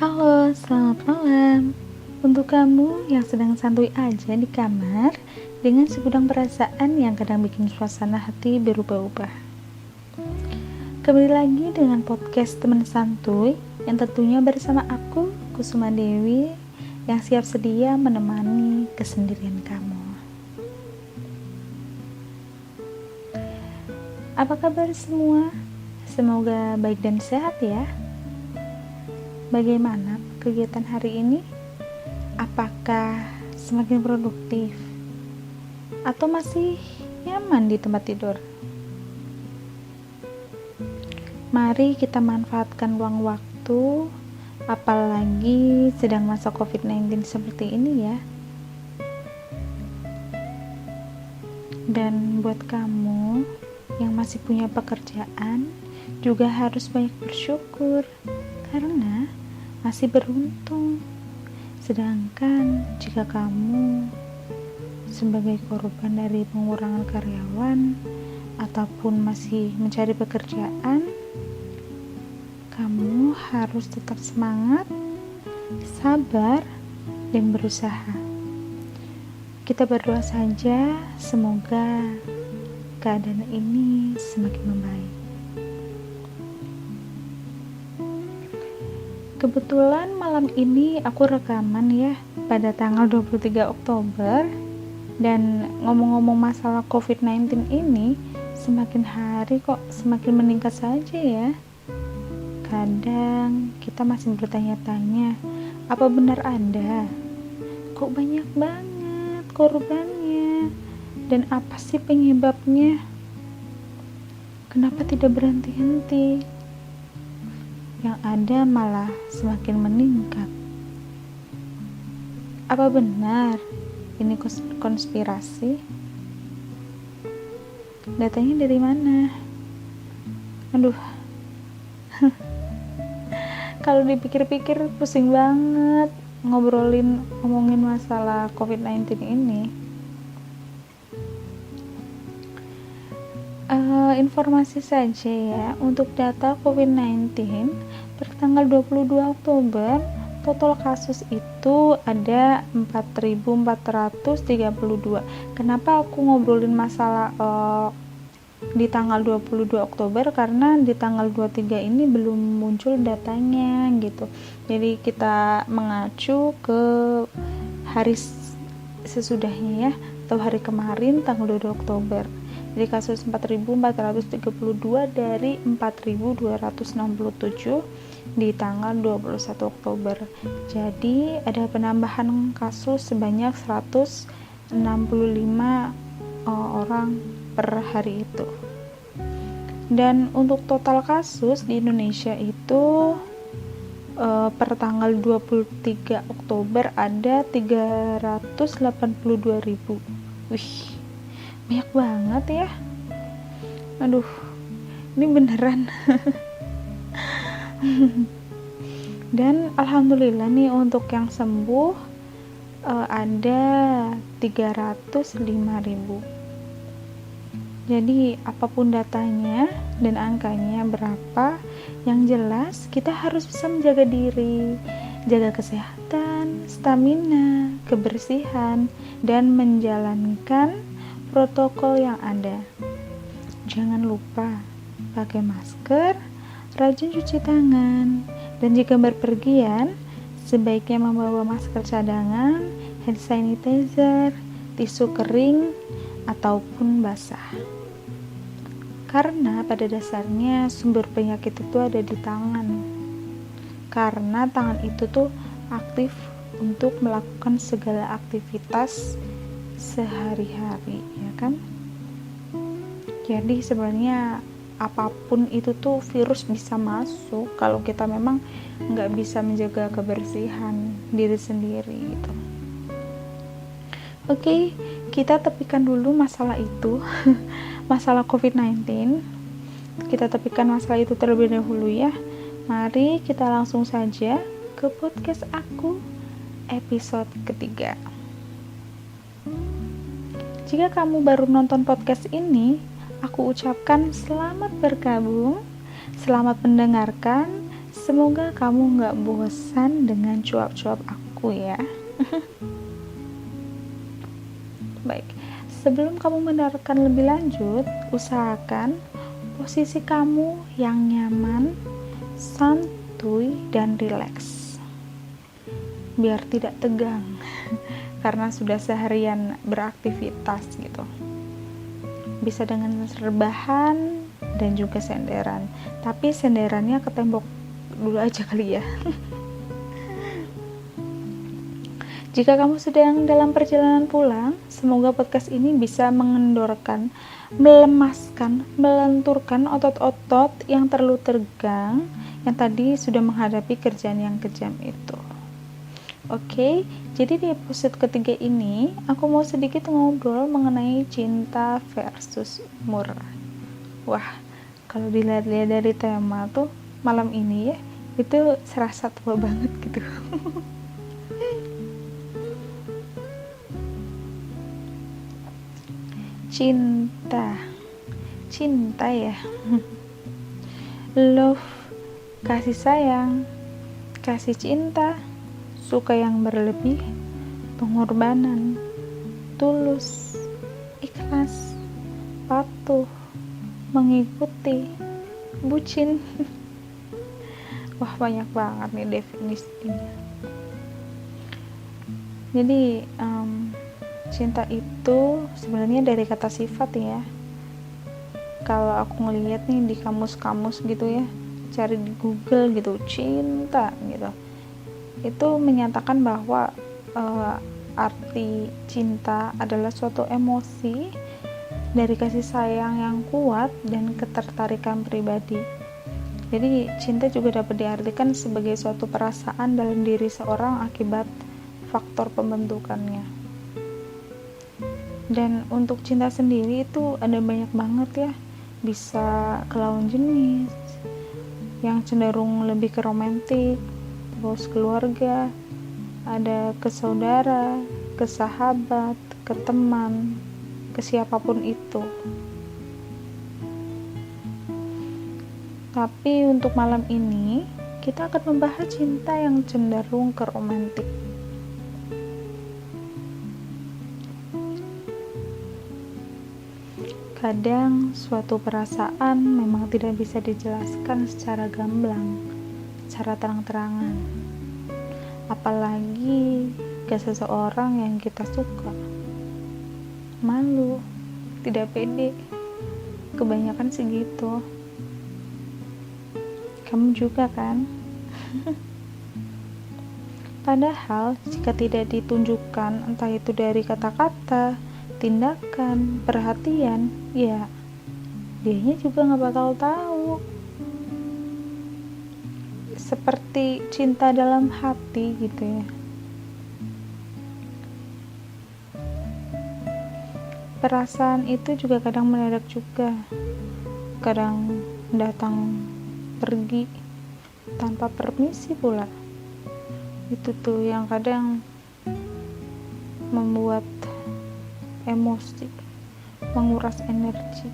Halo, selamat malam. Untuk kamu yang sedang santuy aja di kamar dengan segudang perasaan yang kadang bikin suasana hati berubah-ubah. Kembali lagi dengan podcast Teman Santuy yang tentunya bersama aku, Kusuma Dewi, yang siap sedia menemani kesendirian kamu. Apa kabar semua? Semoga baik dan sehat ya. Bagaimana kegiatan hari ini? Apakah semakin produktif? Atau masih nyaman di tempat tidur? Mari kita manfaatkan ruang waktu, apalagi sedang masa COVID-19 seperti ini ya. Dan buat kamu yang masih punya pekerjaan, juga harus banyak bersyukur karena masih beruntung. Sedangkan jika kamu sebagai korban dari pengurangan karyawan ataupun masih mencari pekerjaan, kamu harus tetap semangat, sabar, dan berusaha. Kita berdoa saja semoga keadaan ini semakin membaik. Kebetulan malam ini aku rekaman ya pada tanggal 23 Oktober. Dan ngomong-ngomong masalah COVID-19 ini, semakin hari kok semakin meningkat saja ya. Kadang kita masih bertanya-tanya, apa benar ada? Kok banyak banget korbannya? Dan apa sih penyebabnya? Kenapa tidak berhenti-henti? Yang ada malah semakin meningkat. Apa benar ini konspirasi? Datanya dari mana? Aduh, kalau dipikir-pikir pusing banget ngomongin masalah COVID-19 ini. Informasi saja ya, untuk data COVID-19 per tanggal 22 Oktober total kasus itu ada 4.432. Kenapa aku ngobrolin masalah di tanggal 22 Oktober? Karena di tanggal 23 ini belum muncul datanya gitu. Jadi kita mengacu ke hari sesudahnya ya, atau hari kemarin tanggal 22 Oktober. Jadi kasus 4.432 dari 4.267 di tanggal 21 Oktober. Jadi ada penambahan kasus sebanyak 165 orang per hari itu. Dan untuk total kasus di Indonesia itu per tanggal 23 Oktober ada 382.000. Wih, banyak banget ya. Aduh, ini beneran. Dan alhamdulillah nih untuk yang sembuh ada 305.000. Jadi apapun datanya dan angkanya berapa, yang jelas kita harus bisa menjaga diri, jaga kesehatan, stamina, kebersihan, dan menjalankan protokol yang ada. Jangan lupa pakai masker, rajin cuci tangan, dan jika berpergian sebaiknya membawa masker cadangan, hand sanitizer, tisu kering ataupun basah. Karena pada dasarnya sumber penyakit itu ada di tangan. Karena tangan itu tuh aktif untuk melakukan segala aktivitas sehari-hari, ya kan? Jadi sebenarnya apapun itu tuh virus bisa masuk kalau kita memang nggak bisa menjaga kebersihan diri sendiri gitu. Oke, kita tepikan dulu masalah itu. Masalah COVID-19, kita tepikan masalah itu terlebih dahulu ya. Mari kita langsung saja ke podcast aku episode ketiga. Jika kamu baru nonton podcast ini, aku ucapkan selamat bergabung, selamat mendengarkan, Semoga kamu gak bosan dengan cuap-cuap aku ya. Baik, sebelum kamu mendengarkan lebih lanjut, usahakan posisi kamu yang nyaman, santuy, dan rileks. Biar tidak tegang, karena sudah seharian beraktivitas gitu. Bisa dengan rebahan dan juga senderan, tapi senderannya ke tembok dulu aja kali ya. Jika kamu sedang dalam perjalanan pulang, semoga podcast ini bisa mengendorkan, melemaskan, melenturkan otot-otot yang terlalu tegang yang tadi sudah menghadapi kerjaan yang kejam itu. Oke, jadi di episode ketiga ini aku mau sedikit ngobrol mengenai cinta versus umur. Wah, kalau dilihat-lihat dari tema tuh malam ini ya, itu serasa tua banget gitu. Cinta ya. Love, kasih sayang, kasih cinta, suka yang berlebih, pengorbanan, tulus, ikhlas, patuh, mengikuti, bucin. Wah, banyak banget nih definisinya. Jadi cinta itu sebenarnya dari kata sifat ya. Kalau aku ngelihat nih di kamus-kamus gitu ya, cari di Google gitu, cinta gitu, itu menyatakan bahwa arti cinta adalah suatu emosi dari kasih sayang yang kuat dan ketertarikan pribadi. Jadi cinta juga dapat diartikan sebagai suatu perasaan dalam diri seorang akibat faktor pembentukannya. Dan untuk cinta sendiri itu ada banyak banget ya, bisa ke lawan jenis, yang cenderung lebih ke romantik, terus keluarga, ada ke saudara, ke sahabat, ke teman, ke siapapun itu. Tapi untuk malam ini kita akan membahas cinta yang cenderung ke romantik. Kadang suatu perasaan memang tidak bisa dijelaskan secara gamblang, secara terang-terangan. Apalagi ke seseorang yang kita suka. Malu, tidak pede. Kebanyakan sih gitu. Kamu juga kan? Padahal jika tidak ditunjukkan, entah itu dari kata-kata, tindakan, perhatian, ya dianya juga gak bakal tahu. Seperti cinta dalam hati gitu ya. Perasaan itu juga kadang mendadak juga, kadang datang pergi tanpa permisi pula. Itu tuh yang kadang membuat emosi, menguras energi.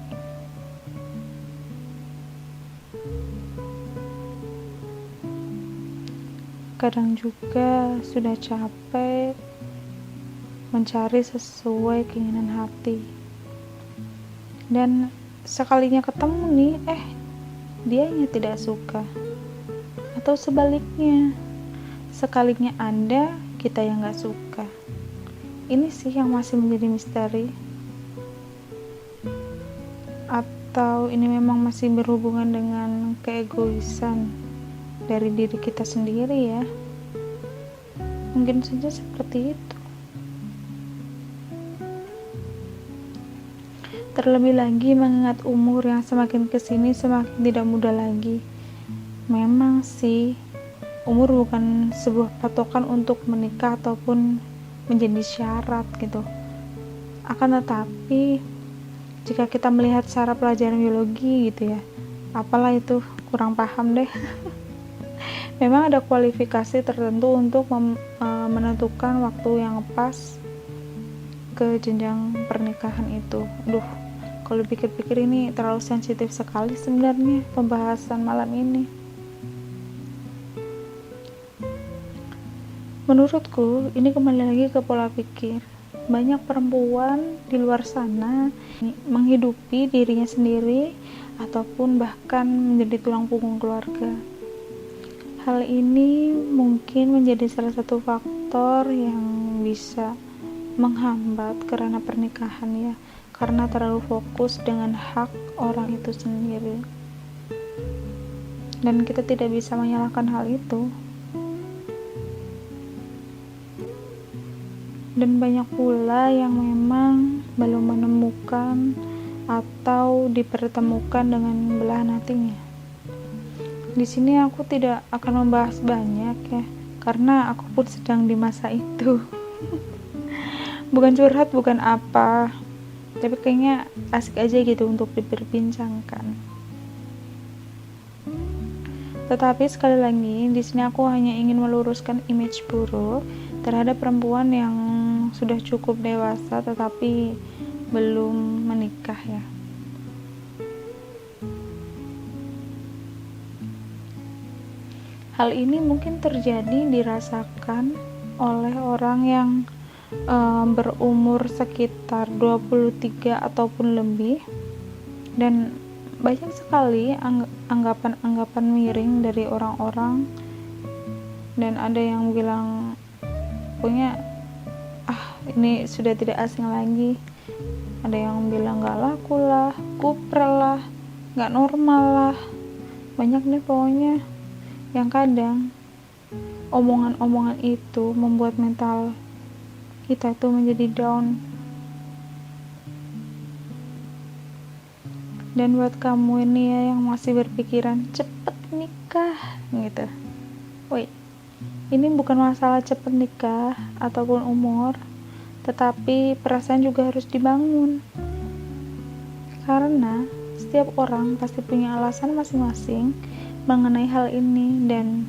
Kadang juga sudah capek mencari sesuai keinginan hati, dan sekalinya ketemu nih, dianya tidak suka, atau sebaliknya, sekalinya ada, kita yang gak suka. Ini sih yang masih menjadi misteri. Atau ini memang masih berhubungan dengan keegoisan dari diri kita sendiri ya. Mungkin saja seperti itu. Terlebih lagi mengingat umur yang semakin kesini semakin tidak muda lagi. Memang sih, umur bukan sebuah patokan untuk menikah ataupun menjadi syarat gitu. Akan tetapi, jika kita melihat secara pelajaran biologi gitu ya, apalah itu, kurang paham deh. Memang ada kualifikasi tertentu untuk menentukan waktu yang pas ke jenjang pernikahan itu. Kalau pikir-pikir ini terlalu sensitif sekali sebenarnya pembahasan malam ini. Menurutku ini kembali lagi ke pola pikir. Banyak perempuan di luar sana menghidupi dirinya sendiri ataupun bahkan menjadi tulang punggung keluarga. Hal ini mungkin menjadi salah satu faktor yang bisa menghambat karena pernikahan ya, karena terlalu fokus dengan hak orang itu sendiri. Dan kita tidak bisa menyalahkan hal itu. Dan banyak pula yang memang belum menemukan atau dipertemukan dengan belahan hatinya. Di sini aku tidak akan membahas banyak ya, karena aku pun sedang di masa itu. Bukan curhat, bukan apa, tapi kayaknya asik aja gitu untuk diperbincangkan. Tetapi sekali lagi, di sini aku hanya ingin meluruskan image buruk terhadap perempuan yang sudah cukup dewasa tetapi belum menikah ya. Hal ini mungkin terjadi dirasakan oleh orang yang berumur sekitar 23 ataupun lebih, dan banyak sekali anggapan-anggapan miring dari orang-orang, dan ada yang bilang pokoknya ini sudah tidak asing lagi. Ada yang bilang gak laku lah, kuprel lah, gak normal lah, banyak deh pokoknya. Yang kadang omongan-omongan itu membuat mental kita tuh menjadi down. Dan buat kamu ini ya yang masih berpikiran cepet nikah gitu, woi, ini bukan masalah cepet nikah ataupun umur, tetapi perasaan juga harus dibangun. Karena setiap orang pasti punya alasan masing-masing mengenai hal ini, dan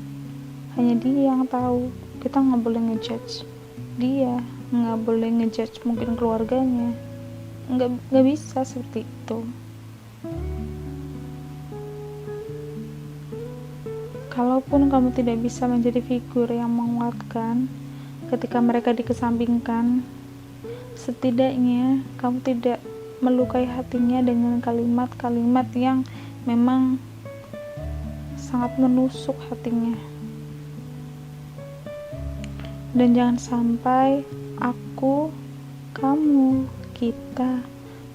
hanya dia yang tahu. Kita nggak boleh ngejudge dia, nggak boleh ngejudge mungkin keluarganya, nggak bisa seperti itu. Kalaupun kamu tidak bisa menjadi figur yang menguatkan ketika mereka dikesampingkan, setidaknya kamu tidak melukai hatinya dengan kalimat-kalimat yang memang sangat menusuk hatinya. Dan jangan sampai aku, kamu, kita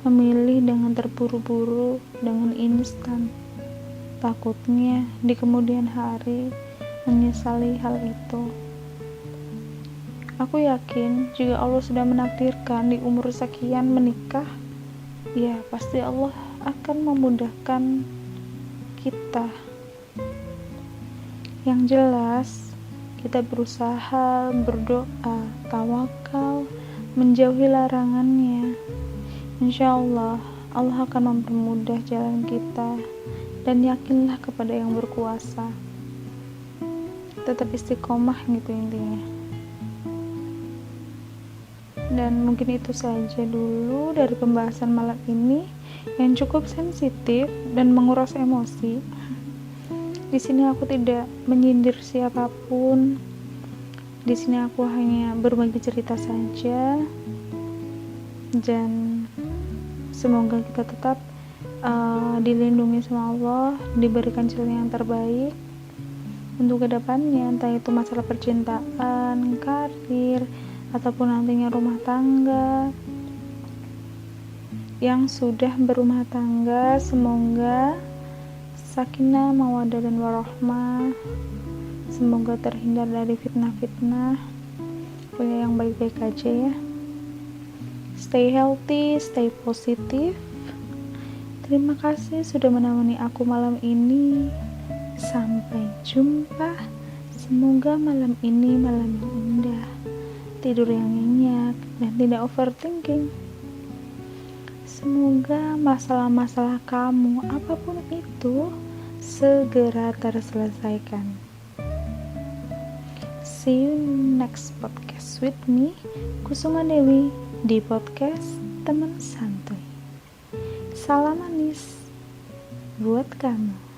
memilih dengan terburu-buru, dengan instan. Takutnya di kemudian hari menyesali hal itu. Aku yakin jika Allah sudah menakdirkan di umur sekian menikah, ya pasti Allah akan memudahkan kita. Yang jelas, kita berusaha, berdoa, tawakal, menjauhi larangannya. Insya Allah, Allah akan mempermudah jalan kita, dan yakinlah kepada yang berkuasa. Tetap istiqomah gitu intinya. Dan mungkin itu saja dulu dari pembahasan malam ini yang cukup sensitif dan menguras emosi. Di sini aku tidak menyindir siapapun. Di sini aku hanya berbagi cerita saja, dan semoga kita tetap dilindungi sama Allah, diberikan jalan yang terbaik untuk kedepannya, entah itu masalah percintaan, karir, ataupun nantinya rumah tangga. Yang sudah berumah tangga, semoga sakinah, mawaddah, dan warahmah. Semoga terhindar dari fitnah-fitnah. Pokoknya yang baik-baik aja ya. Stay healthy, stay positif. Terima kasih sudah menemani aku malam ini. Sampai jumpa. Semoga malam ini malam yang indah, tidur yang nyenyak, dan tidak overthinking. Semoga masalah-masalah kamu apapun itu segera terselesaikan. See you next podcast with me, Kusuma Dewi, di podcast Teman Santuy. Salam manis buat kamu.